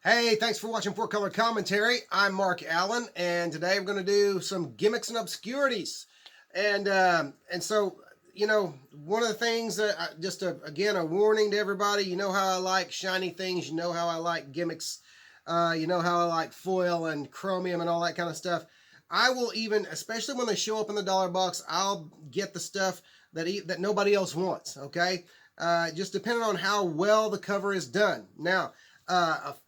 Hey, thanks for watching Fout Color Commentary. I'm Mark Allen, and today we're going to do some gimmicks and obscurities. And so, you know, one of the things that, again, a warning to everybody, you know how I like shiny things, you know how I like gimmicks, you know how I like foil and chromium and all that kind of stuff. I will even, especially when they show up in the dollar box, I'll get the stuff that nobody else wants, okay? Just depending on how well the cover is done. Now,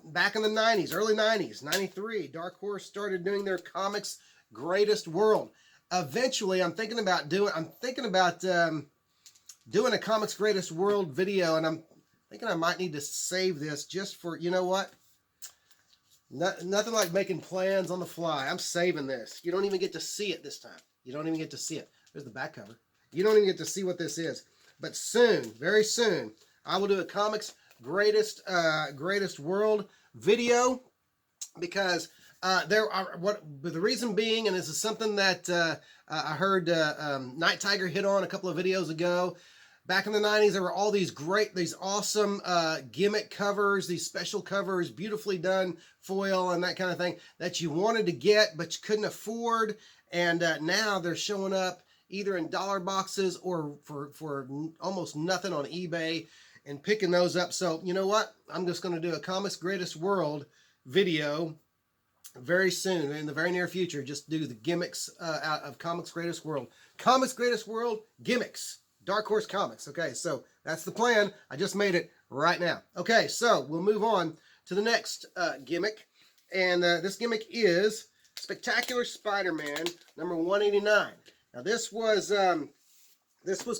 back in the 90s, early 90s, 93, Dark Horse started doing their comics greatest world. Eventually, I'm thinking about doing a comics greatest world video, and I'm thinking I might need to save this just for, you know what? Nothing like making plans on the fly. I'm saving this. You don't even get to see it this time. You don't even get to see it. There's the back cover. You don't even get to see what this is. But soon, very soon, I will do a comics greatest world video, because the reason being, and this is something that I heard Night Tiger hit on a couple of videos ago. Back in the 90s, there were all these awesome gimmick covers, these special covers, beautifully done foil and that kind of thing that you wanted to get but you couldn't afford, and now they're showing up either in dollar boxes or for almost nothing on eBay, and picking those up. So you know what? I'm just going to do a Comics Greatest World video very soon, in the very near future. Just do the gimmicks out of Comics Greatest World. Comics Greatest World gimmicks. Dark Horse Comics. Okay, so that's the plan. I just made it right now. Okay, so we'll move on to the next gimmick. And this gimmick is Spectacular Spider-Man number 189. Now this was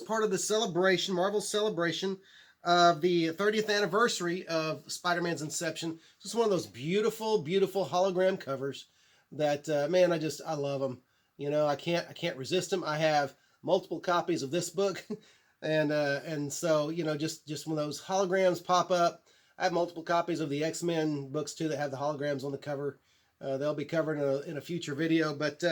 part of the celebration, Marvel's celebration of the 30th anniversary of Spider-Man's inception. Just one of those beautiful, beautiful hologram covers that, man, I love them. You know, I can't resist them. I have multiple copies of this book, and so, you know, just when those holograms pop up, I have multiple copies of the X-Men books too that have the holograms on the cover. They'll be covered in a future video, but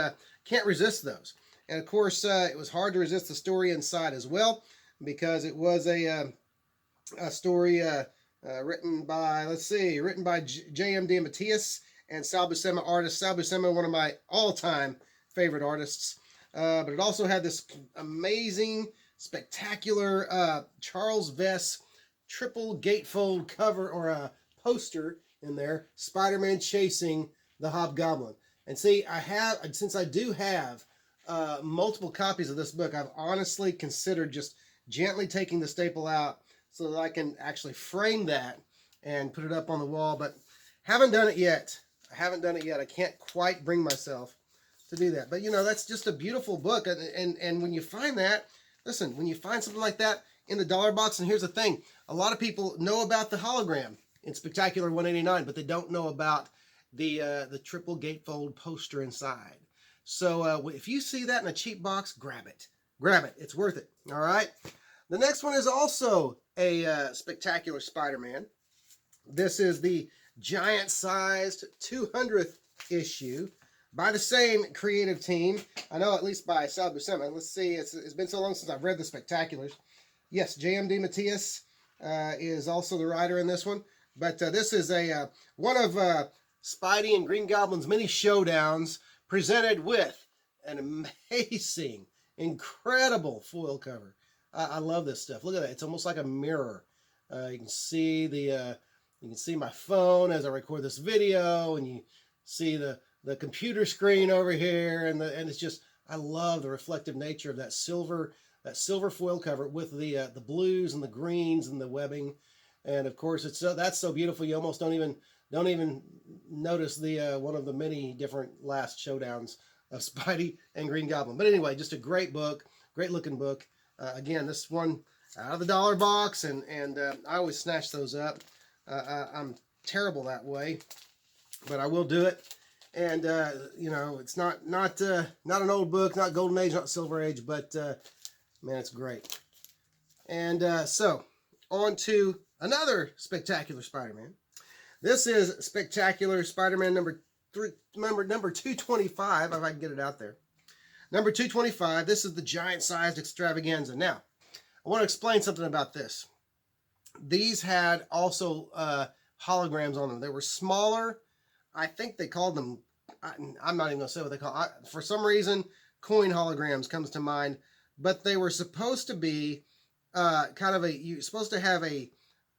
can't resist those. And of course, it was hard to resist the story inside as well, because it was a story written by J.M. DeMatteis and Sal Bruce Emma artist. Sal Bruce Emma, one of my all-time favorite artists. But it also had this amazing, spectacular Charles Vess triple gatefold cover, or a poster in there, Spider-Man chasing the Hobgoblin. And see, since I do have multiple copies of this book, I've honestly considered just gently taking the staple out so that I can actually frame that and put it up on the wall, but haven't done it yet. I can't quite bring myself to do that. But, you know, that's just a beautiful book. And when you find that, listen, when you find something like that in the dollar box, and here's the thing, a lot of people know about the hologram in Spectacular 189, but they don't know about the triple gatefold poster inside. So if you see that in a cheap box, grab it. Grab it. It's worth it. All right. The next one is also a Spectacular Spider-Man. This is the giant-sized 200th issue by the same creative team. I know, at least by Sal Bruce Emma. Let's see. It's been so long since I've read the Spectaculars. Yes, J.M. DeMatteis is also the writer in this one. But this is one of Spidey and Green Goblin's many showdowns, presented with an amazing, incredible foil cover. I love this stuff. Look at that. It's almost like a mirror. You can see you can see my phone as I record this video, and you see the computer screen over here, and it's just, I love the reflective nature of that silver foil cover with the blues and the greens and the webbing. And of course, that's so beautiful. You almost don't even notice the one of the many different last showdowns of Spidey and Green Goblin. But anyway, just a great book, great looking book. Again, this one out of the dollar box, and I always snatch those up. I'm terrible that way, but I will do it. And you know, it's not an old book, not Golden Age, not Silver Age, but man, it's great. And so on to another Spectacular Spider-Man. This is Spectacular Spider-Man number 225, if I can get it out there. Number 225, this is the giant-sized extravaganza. Now, I want to explain something about this. These had also holograms on them. They were smaller. I think they called them, I'm not even going to say what they call it. For some reason, coin holograms comes to mind. But they were supposed to be you're supposed to have a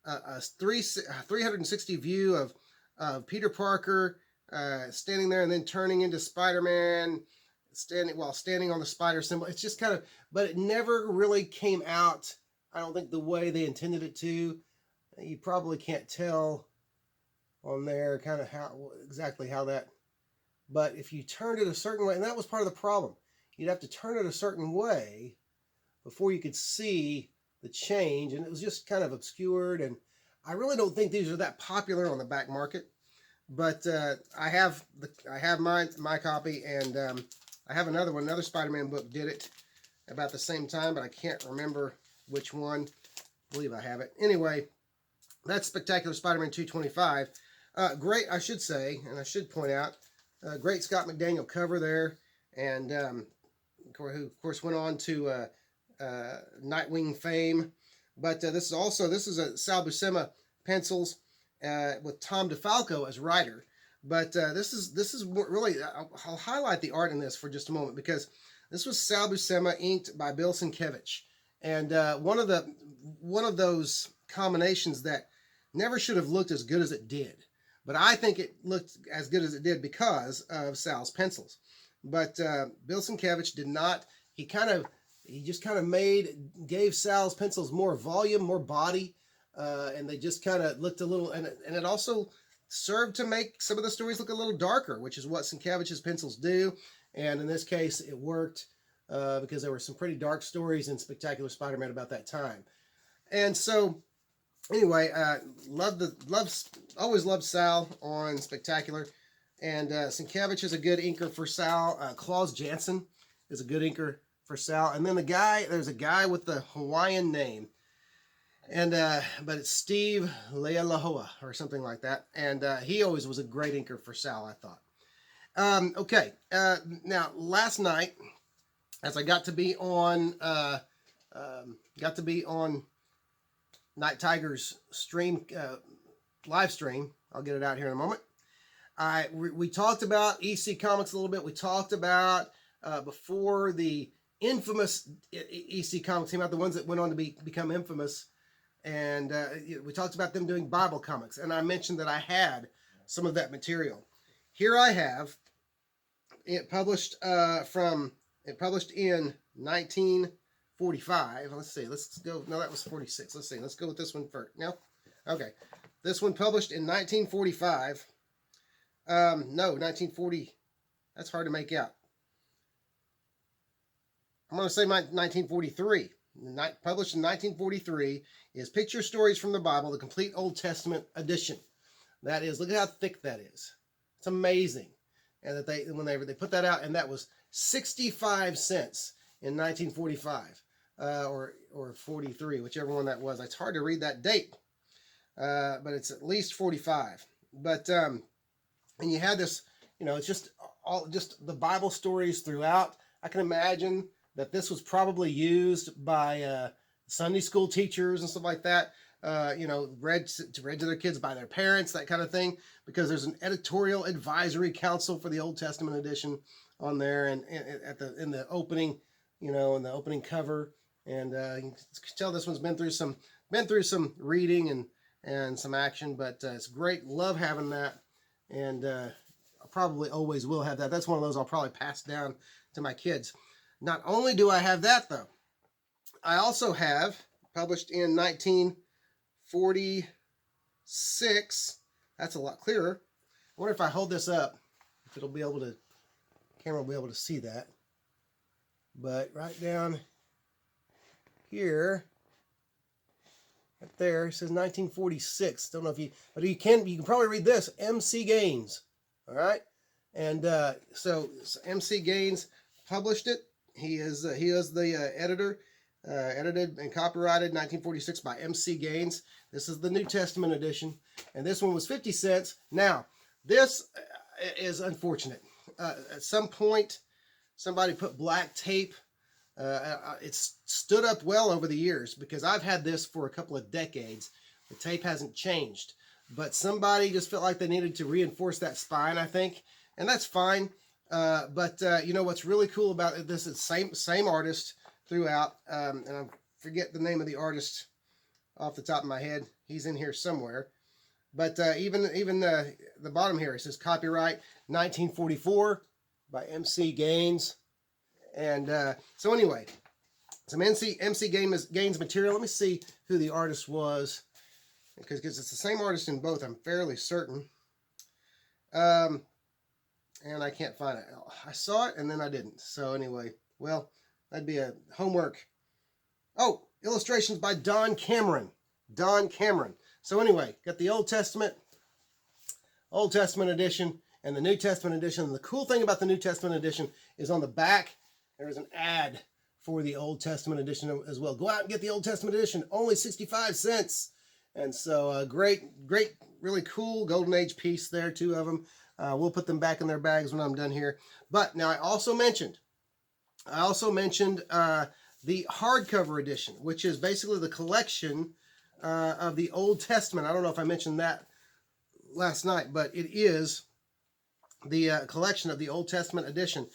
360 view of Peter Parker standing there and then turning into Spider-Man, standing on the spider symbol. It's just but it never really came out, I don't think, the way they intended it to. You probably can't tell on there exactly how that, but if you turned it a certain way, and that was part of the problem, you'd have to turn it a certain way before you could see the change, and it was just kind of obscured, and I really don't think these are that popular on the back market. But I have my copy, and I have another Spider-Man book did it about the same time, but I can't remember which one. I believe I have it. Anyway, that's Spectacular Spider-Man 225. Great, I should say, and I should point out, great Scott McDaniel cover there, and who of course went on to Nightwing fame. But this is a Sal Bruce Emma pencils with Tom DeFalco as writer. But this is really, I'll highlight the art in this for just a moment, because this was Sal Bruce Emma inked by Bill Sienkiewicz, and one of those combinations that never should have looked as good as it did. But I think it looked as good as it did because of Sal's pencils. But Bill Sienkiewicz did not. He just gave Sal's pencils more volume, more body, and they just kind of looked a little. And it also served to make some of the stories look a little darker, which is what Sienkiewicz's pencils do. And in this case, it worked because there were some pretty dark stories in Spectacular Spider-Man about that time. And so, anyway, always loved Sal on Spectacular, and Sienkiewicz is a good inker for Sal. Klaus Janson is a good inker for Sal, and then there's a guy with the Hawaiian name, and but it's Steve Lealoha or something like that, and he always was a great inker for Sal, I thought. Okay, now last night, as I got to be on Night Tiger's stream, live stream. I'll get it out here in a moment. We talked about EC Comics a little bit. We talked about before the infamous EC Comics came out, the ones that went on to become infamous, and we talked about them doing Bible comics. And I mentioned that I had some of that material. Here I have it published in 1945. Let's see. Let's go. No, that was 46. Let's see. Let's go with this one first. No? Okay. This one published in 1945. No, 1940. That's hard to make out. I'm going to say 1943. Published in 1943 is Picture Stories from the Bible, the Complete Old Testament edition. That is, look at how thick that is. It's amazing. And that when they put that out, and that was 65 cents in 1945 or 43, whichever one that was. It's hard to read that date, but it's at least 45. But and you had this, it's just the Bible stories throughout. I can imagine that this was probably used by Sunday school teachers and stuff like that. Read to their kids by their parents, that kind of thing, because there's an editorial advisory council for the Old Testament edition on there, and in the opening, in the opening cover, and you can tell this one's been through some reading and some action, but it's great. Love having that, and I probably always will have that. That's one of those I'll probably pass down to my kids. Not only do I have that, though, I also have, published in 1946. That's a lot clearer. I wonder if I hold this up, if camera will be able to see that. But right down here, right there, it says 1946. Don't know if but you can probably read this, MC Gaines. All right, and so MC Gaines published it. He is the editor. Edited and copyrighted 1946 by MC Gaines. This is the New Testament edition, and this one was 50 cents. Now, this is unfortunate. At some point, somebody put black tape. It's stood up well over the years because I've had this for a couple of decades. The tape hasn't changed. but somebody just felt like they needed to reinforce that spine, I think, and that's fine. But you know what's really cool about it, this is same artist throughout, and I forget the name of the artist off the top of my head. He's in here somewhere. But even the bottom here, it says copyright 1944 by MC Gaines. And so anyway, some MC Gaines material. Let me see who the artist was, because it's the same artist in both, I'm fairly certain. And I can't find it. I saw it and then I didn't. So anyway, well, that'd be a homework. Oh, illustrations by Don Cameron. Don Cameron. So anyway, got the Old Testament edition and the New Testament edition. And the cool thing about the New Testament edition is on the back, there is an ad for the Old Testament edition as well. Go out and get the Old Testament edition, only 65 cents. And so great, really cool Golden Age piece there, 2 of them. We'll put them back in their bags when I'm done here. But now I also mentioned the hardcover edition, which is basically the collection of the Old Testament. I don't know if I mentioned that last night, but it is the collection of the Old Testament edition.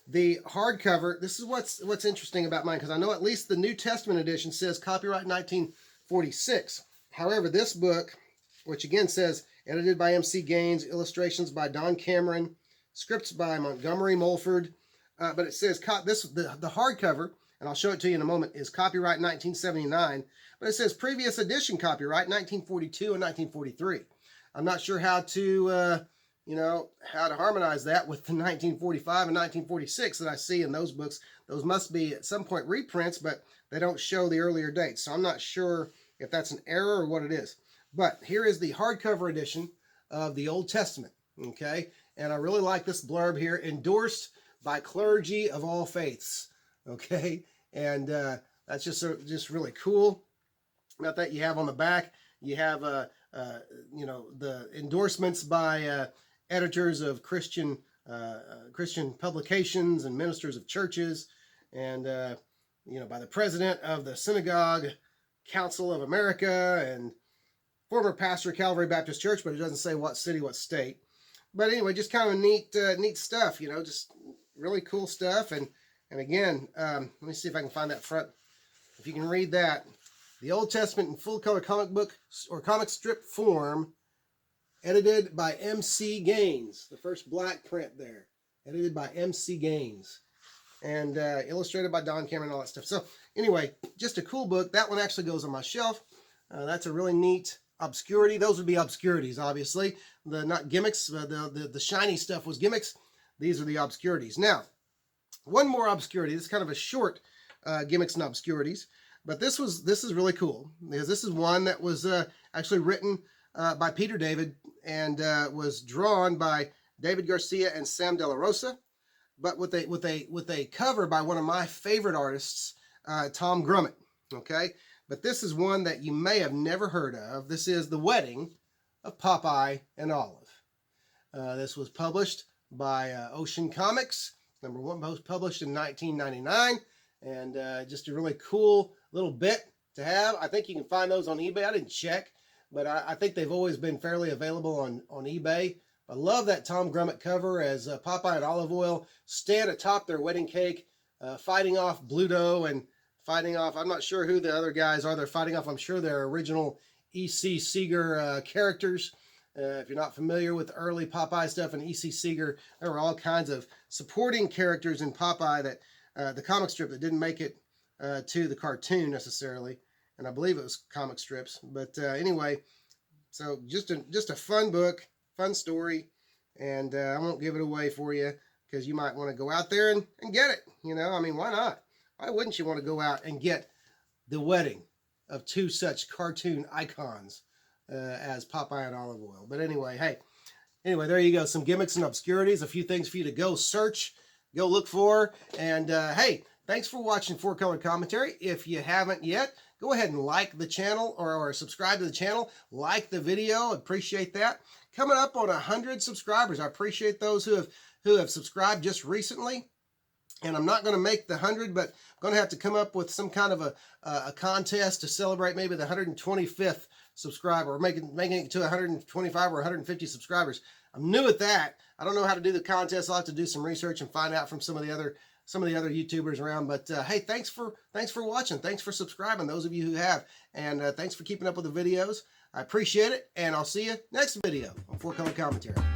The hardcover, this is what's interesting about mine, because I know at least the New Testament edition says copyright 1946. However, this book, which again says edited by MC Gaines, illustrations by Don Cameron, scripts by Montgomery Mulford, but it says the hardcover, and I'll show it to you in a moment, is copyright 1979, but it says previous edition copyright 1942 and 1943. I'm not sure how to how to harmonize that with the 1945 and 1946 that I see in those books. Those must be at some point reprints, but they don't show the earlier dates. So I'm not sure if that's an error or what it is. But here is the hardcover edition of the Old Testament, okay? And I really like this blurb here, endorsed by clergy of all faiths, okay? And that's just really cool. About that, you have on the back, you have the endorsements by editors of Christian publications and ministers of churches, and by the president of the Synagogue Council of America and former pastor of Calvary Baptist Church, but it doesn't say what city, what state. But anyway, just kind of neat stuff, just really cool stuff. And again, let me see if I can find that front. If you can read that, the Old Testament in full color comic book or comic strip form, edited by MC Gaines, the first black print there, edited by MC Gaines, and illustrated by Don Cameron and all that stuff. So anyway, just a cool book. That one actually goes on my shelf. That's a really neat obscurity. Those would be obscurities, obviously. Not gimmicks. The shiny stuff was gimmicks. These are the obscurities. Now, one more obscurity. This is kind of a short gimmicks and obscurities, but this is really cool, because this is one that was actually written by Peter David and was drawn by David Garcia and Sam De La Rosa, but with a cover by one of my favorite artists, Tom Grummett. Okay, but this is one that you may have never heard of. This is The Wedding of Popeye and Olive. This was published by Ocean Comics, #1, most published in 1999, and just a really cool little bit to have. I think you can find those on eBay. I didn't check, but I think they've always been fairly available on eBay. I love that Tom Grummett cover as Popeye and Olive Oyl stand atop their wedding cake, fighting off Bluto and fighting off, I'm not sure who the other guys are they're fighting off. I'm sure they're original E.C. Segar characters. If you're not familiar with early Popeye stuff and E.C. Segar, there were all kinds of supporting characters in Popeye that the comic strip that didn't make it to the cartoon necessarily. And I believe it was comic strips. But anyway, so just a fun book, fun story. And I won't give it away for you, because you might want to go out there and get it. I mean, why not? Why wouldn't you want to go out and get the wedding of two such cartoon icons as Popeye and Olive Oyl? But anyway, hey, there you go. Some gimmicks and obscurities, a few things for you to go search, go look for. And hey, thanks for watching Fout Color Commentary. If you haven't yet, go ahead and like the channel or subscribe to the channel. Like the video. Appreciate that. Coming up on 100 subscribers. I appreciate those who have subscribed just recently. And I'm not going to make the 100, but I'm going to have to come up with some kind of a contest to celebrate maybe the 125th subscriber, or making it to 125 or 150 subscribers. I'm new at that. I don't know how to do the contest. I'll have to do some research and find out from some of the other YouTubers around. But hey, thanks for watching. Thanks for subscribing, those of you who have, and thanks for keeping up with the videos. I appreciate it, and I'll see you next video on Fout Color Commentary.